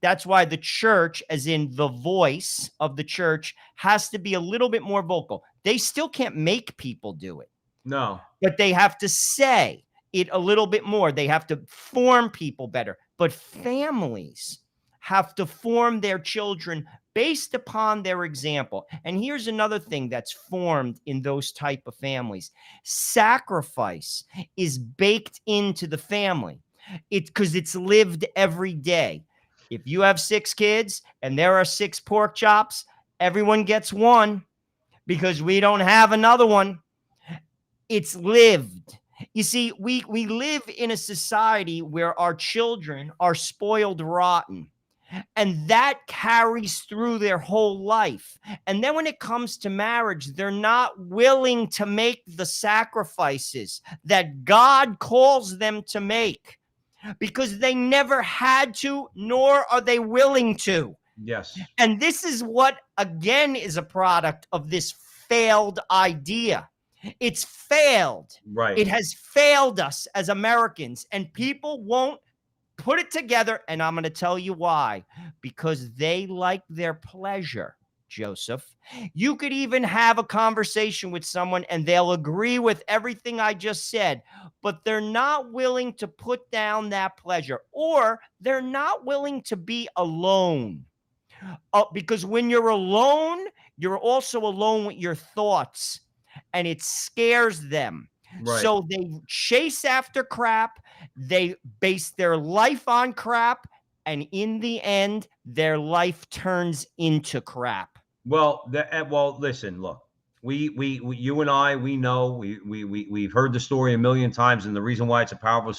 [SPEAKER 2] that's why the church, as in the voice of the church, has to be a little bit more vocal. They still can't make people do it.
[SPEAKER 1] No.
[SPEAKER 2] But they have to say it a little bit more. They have to form people better. But families have to form their children based upon their example. And here's another thing that's formed in those type of families. Sacrifice is baked into the family. It's because it's lived every day. If you have 6 kids and there are 6 pork chops, everyone gets one because we don't have another one. It's lived. You see, we live in a society where our children are spoiled rotten. And that carries through their whole life. And then when it comes to marriage, they're not willing to make the sacrifices that God calls them to make because they never had to, nor are they willing to.
[SPEAKER 1] Yes.
[SPEAKER 2] And this is what, again, is a product of this failed idea. It's failed.
[SPEAKER 1] Right.
[SPEAKER 2] It has failed us as Americans, and people won't put it together. And I'm going to tell you why. Because they like their pleasure, Joseph. You could even have a conversation with someone and they'll agree with everything I just said, but they're not willing to put down that pleasure, or they're not willing to be alone. Because when you're alone, you're also alone with your thoughts, and it scares them.
[SPEAKER 1] Right.
[SPEAKER 2] So they chase after crap. They base their life on crap. And in the end, their life turns into crap.
[SPEAKER 1] Well, listen, look, we you and I, we know, we've heard the story a million times, and the reason why it's a powerful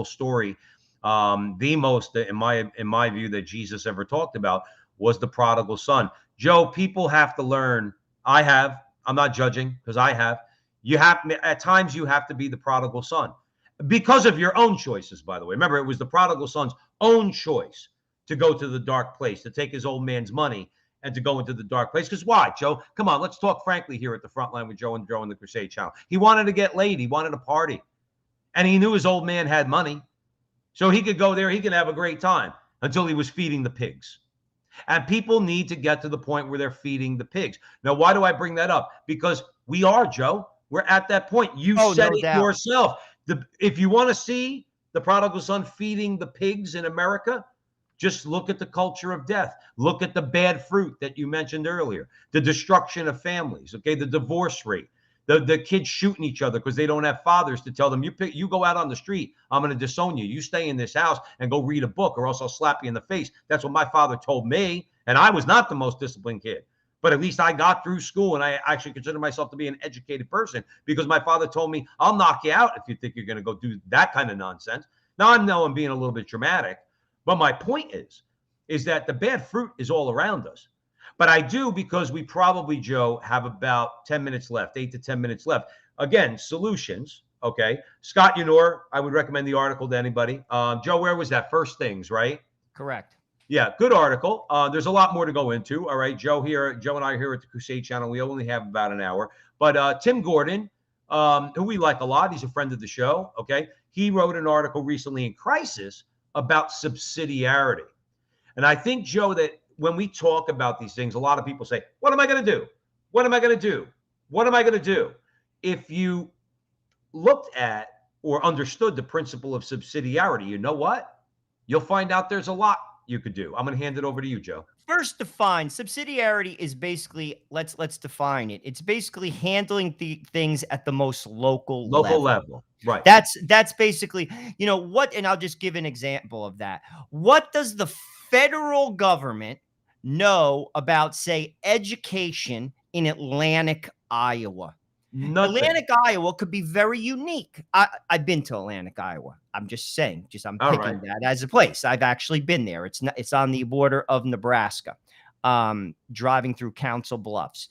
[SPEAKER 1] story, the most, in my view, that Jesus ever talked about was the prodigal son. Joe, people have to learn. I'm not judging, because I have. At times you have to be the prodigal son because of your own choices, by the way. Remember, it was the prodigal son's own choice to go to the dark place, to take his old man's money and to go into the dark place. Because why, Joe? Come on, let's talk frankly here at the Frontline with Joe and Joe on the Crusade channel. He wanted to get laid. He wanted to party. And he knew his old man had money. So he could go there. He could have a great time until he was feeding the pigs. And people need to get to the point where they're feeding the pigs. Now, why do I bring that up? Because we are, Joe. We're at that point. You said it yourself. If you want to see the prodigal son feeding the pigs in America, just look at the culture of death. Look at the bad fruit that you mentioned earlier, the destruction of families, okay, the divorce rate, the kids shooting each other because they don't have fathers to tell them, you go out on the street, I'm going to disown you. You stay in this house and go read a book, or else I'll slap you in the face. That's what my father told me, and I was not the most disciplined kid. But at least I got through school, and I actually consider myself to be an educated person because my father told me, I'll knock you out if you think you're going to go do that kind of nonsense. Now, I know I'm being a little bit dramatic, but my point is that the bad fruit is all around us. But I do, because we probably, Joe, have about 10 minutes left, 8 to 10 minutes left. Again, solutions, okay? Scott Unor, I would recommend the article to anybody. Joe, where was that? First Things, right?
[SPEAKER 2] Correct.
[SPEAKER 1] Yeah, good article. There's a lot more to go into. All right, Joe and I here at the Crusade channel, we only have about an hour. But Tim Gordon, who we like a lot, he's a friend of the show, okay? He wrote an article recently in Crisis about subsidiarity. And I think, Joe, that when we talk about these things, a lot of people say, what am I going to do? What am I going to do? What am I going to do? If you looked at or understood the principle of subsidiarity, you know what? You'll find out there's a lot you could do. I'm going to hand it over to you, Joe.
[SPEAKER 2] First, define subsidiarity is basically, let's define it. It's basically handling the things at the most local
[SPEAKER 1] level. Right.
[SPEAKER 2] That's basically, what, and I'll just give an example of that. What does the federal government know about, say, education in Atlantic, Iowa?
[SPEAKER 1] Nothing.
[SPEAKER 2] Atlantic, Iowa could be very unique. I've been to Atlantic, Iowa. I'm just saying, I'm picking that as a place. I've actually been there. It's on the border of Nebraska, driving through Council Bluffs.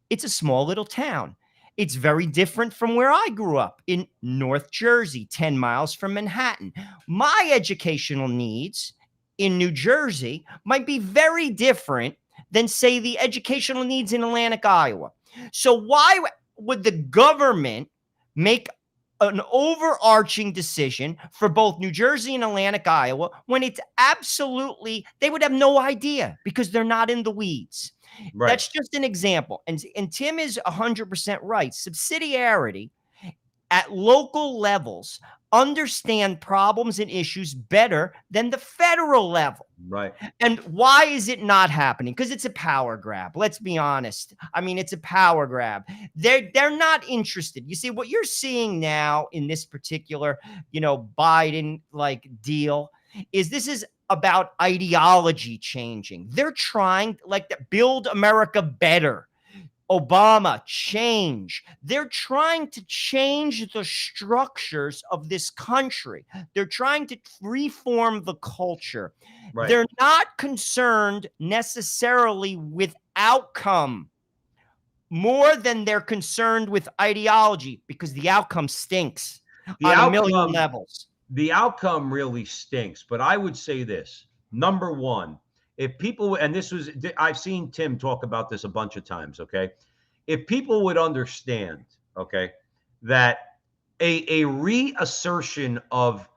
[SPEAKER 2] It's a small little town. It's very different from where I grew up in North Jersey, 10 miles from Manhattan. My educational needs in New Jersey might be very different than, say, the educational needs in Atlantic, Iowa. So why would the government make an overarching decision for both New Jersey and Atlantic, Iowa, when it's absolutely, they would have no idea because they're not in the weeds. Right. That's just an example. And Tim is 100% right. Subsidiarity at local levels understand problems and issues better than the federal level.
[SPEAKER 1] Right.
[SPEAKER 2] And why is it not happening? Because it's a power grab. Let's be honest. I mean, it's a power grab. They're not interested. You see, what you're seeing now in this particular, Biden deal is this is about ideology changing. They're trying to build America better. Obama, change. They're trying to change the structures of this country. They're trying to reform the culture.
[SPEAKER 1] Right.
[SPEAKER 2] They're not concerned necessarily with outcome more than they're concerned with ideology, because the outcome stinks
[SPEAKER 1] The
[SPEAKER 2] on a million
[SPEAKER 1] outcome,
[SPEAKER 2] levels.
[SPEAKER 1] the outcome really stinks. But I would say this: number one, if people, and this was, I've seen Tim talk about this a bunch of times. Okay, if people would understand, okay, that a reassertion of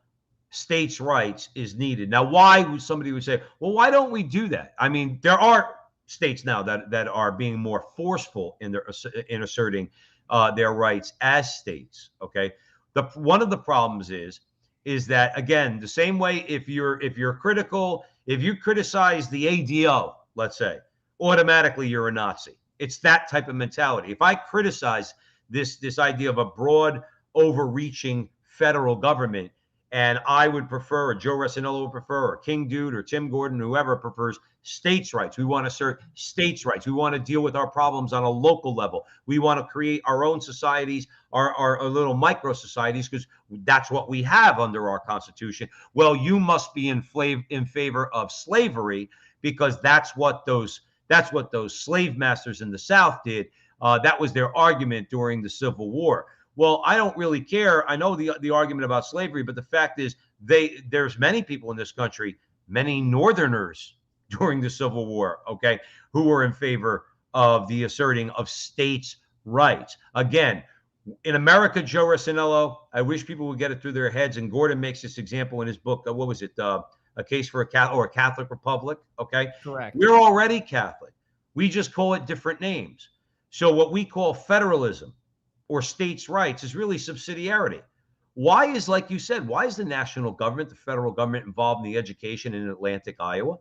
[SPEAKER 1] states' rights is needed. Now, why would somebody would say, well, why don't we do that? I mean, there are states now that are being more forceful in their in asserting their rights as states. Okay, the one of the problems is that, again, the same way, if you're critical, if you criticize the ADO, let's say, automatically you're a Nazi. It's that type of mentality. If I criticize this idea of a broad, overreaching federal government, and I would prefer, or Joe Resinello would prefer, or King Dude, or Tim Gordon, whoever prefers states' rights. We want to assert states' rights. We want to deal with our problems on a local level. We want to create our own societies, our little micro societies, because that's what we have under our Constitution. Well, you must be in favor of slavery, because that's what those slave masters in the South did. That was their argument during the Civil War. Well, I don't really care. I know the argument about slavery, but the fact is, there's many people in this country, many Northerners during the Civil War, okay, who were in favor of the asserting of states' rights. Again, in America, Joe Resinello, I wish people would get it through their heads. And Gordon makes this example in his book. What was it? A Case for a Catholic Republic. Okay,
[SPEAKER 2] Correct.
[SPEAKER 1] We're already Catholic. We just call it different names. So what we call federalism or states' rights is really subsidiarity. Why is, like you said, why is the national government, the federal government, involved in the education in Atlantic, Iowa?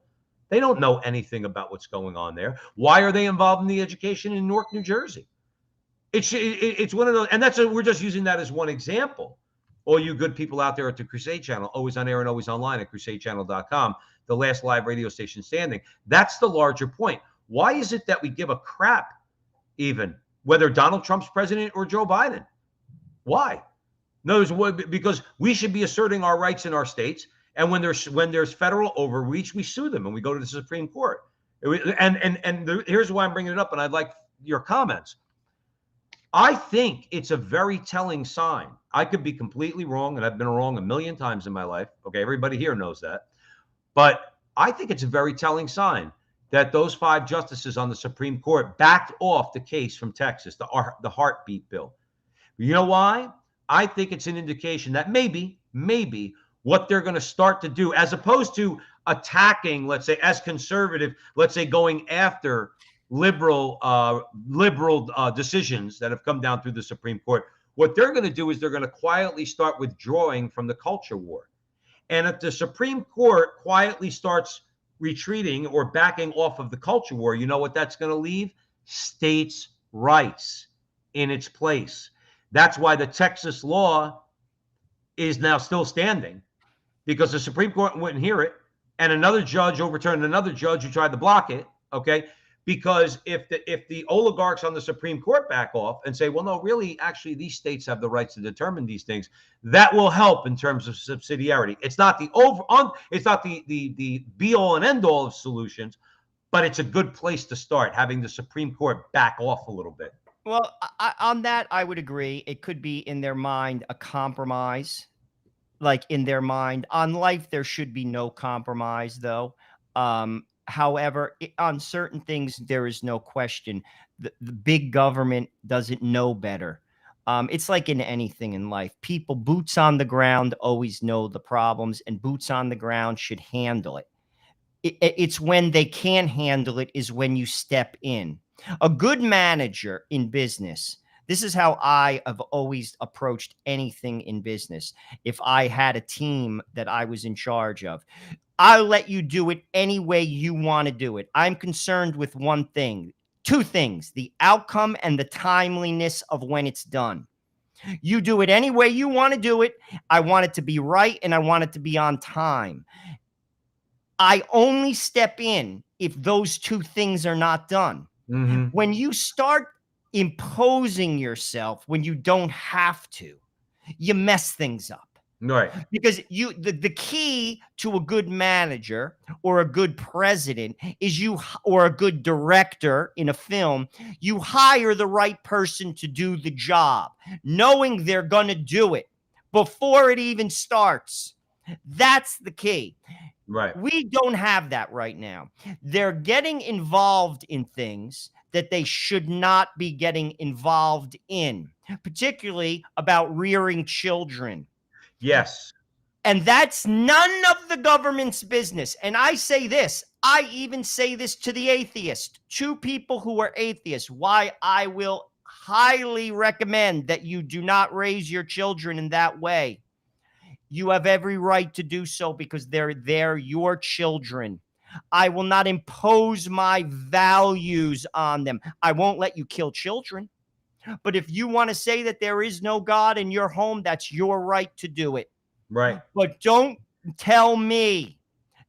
[SPEAKER 1] They don't know anything about what's going on there. Why are they involved in the education in Newark, New Jersey? It's one of those, and we're just using that as one example. All you good people out there at the Crusade Channel, always on air and always online at crusadechannel.com, the last live radio station standing. That's the larger point. Why is it that we give a crap even whether Donald Trump's president or Joe Biden? Why? No, because we should be asserting our rights in our states, and when there's federal overreach, we sue them and we go to the Supreme Court. Here's why I'm bringing it up, and I'd like your comments. I think it's a very telling sign. I could be completely wrong, and I've been wrong a million times in my life. Okay, everybody here knows that. But I think it's a very telling sign that those 5 justices on the Supreme Court backed off the case from Texas, the heartbeat bill. You know why? I think it's an indication that maybe what they're going to start to do, as opposed to attacking, let's say, as conservative, let's say, going after liberal decisions that have come down through the Supreme Court, what they're going to do is they're going to quietly start withdrawing from the culture war. And if the Supreme Court quietly starts retreating or backing off of the culture war, you know what that's going to leave? States' rights in its place. That's why the Texas law is now still standing, because the Supreme Court wouldn't hear it, and another judge overturned another judge who tried to block it. Okay, because if the oligarchs on the Supreme Court back off and say, well, no, really, actually, these states have the rights to determine these things, that will help in terms of subsidiarity. It's not it's not the be all and end all of solutions, but it's a good place to start, having the Supreme Court back off a little bit.
[SPEAKER 2] Well, on that, I would agree. It could be in their mind a compromise. Like in their mind. On life, there should be no compromise, though. However, on certain things, there is no question. The big government doesn't know better. It's like in anything in life. People, boots on the ground, always know the problems, and boots on the ground should handle it. It's when they can't handle it is when you step in. A good manager in business, this is how I have always approached anything in business. If I had a team that I was in charge of, I'll let you do it any way you want to do it. I'm concerned with one thing, 2 things, the outcome and the timeliness of when it's done. You do it any way you want to do it. I want it to be right, and I want it to be on time. I only step in if those 2 things are not done.
[SPEAKER 1] Mm-hmm.
[SPEAKER 2] When you start imposing yourself when you don't have to, you mess things up.
[SPEAKER 1] Right.
[SPEAKER 2] Because the key to a good manager or a good president is or a good director in a film, you hire the right person to do the job, knowing they're going to do it before it even starts. That's the key.
[SPEAKER 1] Right.
[SPEAKER 2] We don't have that right now. They're getting involved in things that they should not be getting involved in, particularly about rearing children.
[SPEAKER 1] Yes.
[SPEAKER 2] And that's none of the government's business. And I say this, I even say this to the atheist, to people who are atheists, why I will highly recommend that you do not raise your children in that way. You have every right to do so because they're your children. I will not impose my values on them. I won't let you kill children. But if you want to say that there is no God in your home, that's your right to do it.
[SPEAKER 1] Right.
[SPEAKER 2] But don't tell me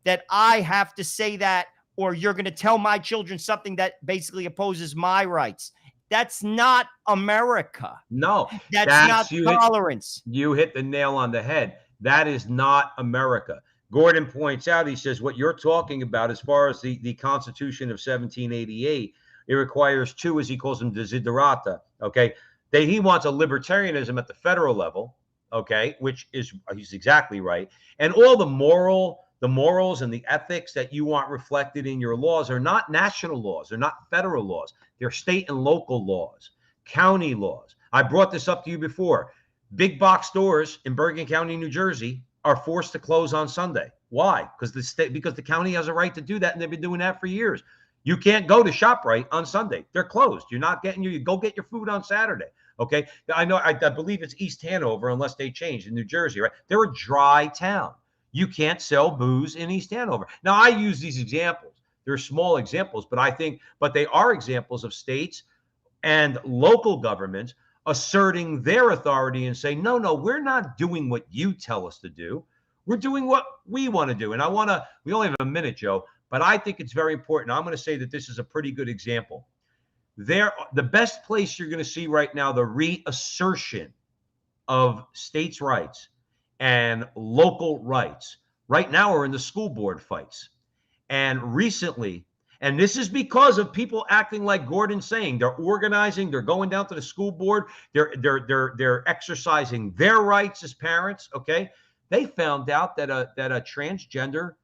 [SPEAKER 2] that I have to say that, or you're going to tell my children something that basically opposes my rights. That's not America.
[SPEAKER 1] No,
[SPEAKER 2] That's not tolerance.
[SPEAKER 1] You hit the nail on the head. That is not America. Gordon points out, he says, what you're talking about as far as the Constitution of 1788, it requires two, as he calls them, desiderata. Okay. He wants a libertarianism at the federal level. Okay. Which is, he's exactly right. And all the morals and the ethics that you want reflected in your laws are not national laws. They're not federal laws. They're state and local laws, county laws. I brought this up to you before. Big box stores in Bergen County, New Jersey, are forced to close on Sunday. Why? Because the county has a right to do that, and they've been doing that for years. You can't go to ShopRite on Sunday. They're closed. You're not getting you go get your food on Saturday. Okay. I know, I believe it's East Hanover, unless they changed in New Jersey, right? They're a dry town. You can't sell booze in East Hanover. Now, I use these examples. They're small examples, but they are examples of states and local governments asserting their authority and saying, no, we're not doing what you tell us to do. We're doing what we want to do. And we only have a minute, Joe, but I think it's very important. I'm going to say that this is a pretty good example. The best place you're going to see right now, the reassertion of states' rights and local rights right now are in the school board fights. And recently, and this is because of people acting like Gordon's saying, they're organizing, they're going down to the school board, they're exercising their rights as parents. Okay, they found out that a transgender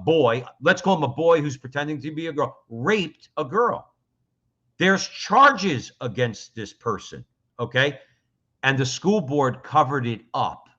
[SPEAKER 1] boy, let's call him a boy who's pretending to be a girl, raped a girl. There's charges against this person. Okay, and the school board covered it up.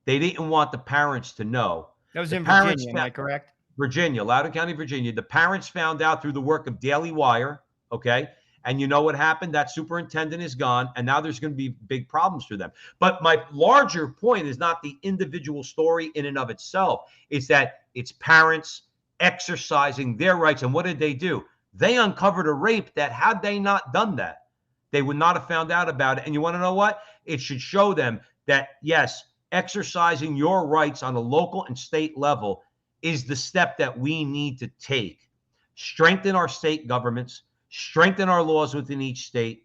[SPEAKER 1] They didn't want the parents to know.
[SPEAKER 2] That was in Virginia, am I correct?
[SPEAKER 1] Virginia, Loudoun County, Virginia. The parents found out through the work of Daily Wire, okay? And you know what happened? That superintendent is gone, and now there's going to be big problems for them. But my larger point is not the individual story in and of itself. It's that it's parents exercising their rights. And what did they do? They uncovered a rape that, had they not done that, they would not have found out about it. And you want to know what? It should show them that, yes, exercising your rights on a local and state level is the step that we need to take. Strengthen our state governments, strengthen our laws within each state,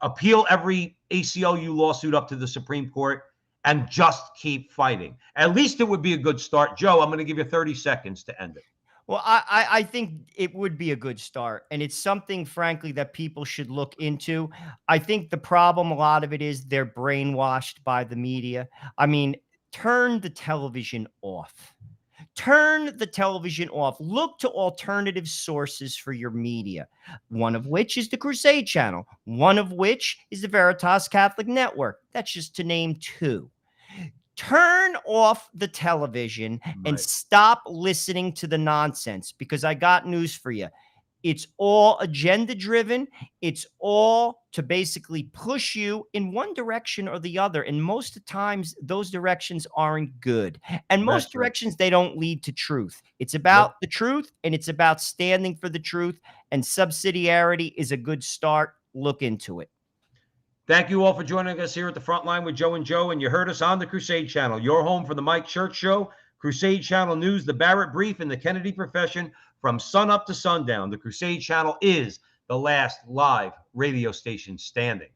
[SPEAKER 1] appeal every ACLU lawsuit up to the Supreme Court, and just keep fighting. At least it would be a good start. Joe, I'm going to give you 30 seconds to end it.
[SPEAKER 2] Well, I think it would be a good start. And it's something, frankly, that people should look into. I think the problem, a lot of it is they're brainwashed by the media. I mean, turn the television off. Turn the television off. Look to alternative sources for your media, one of which is the Crusade Channel, one of which is the Veritas Catholic Network. That's just to name two. Turn off the television and stop listening to the nonsense, because I got news for you. It's all agenda driven. It's all to basically push you in one direction or the other. And most of the times those directions aren't good. And most directions, they don't lead to truth. It's about the truth, and it's about standing for the truth. And subsidiarity is a good start. Look into it.
[SPEAKER 1] Thank you all for joining us here at the Frontline with Joe and Joe. And you heard us on the Crusade Channel, your home for the Mike Church Show, Crusade Channel News, the Barrett Brief, and the Kennedy Profession from sun up to sundown. The Crusade Channel is the last live radio station standing.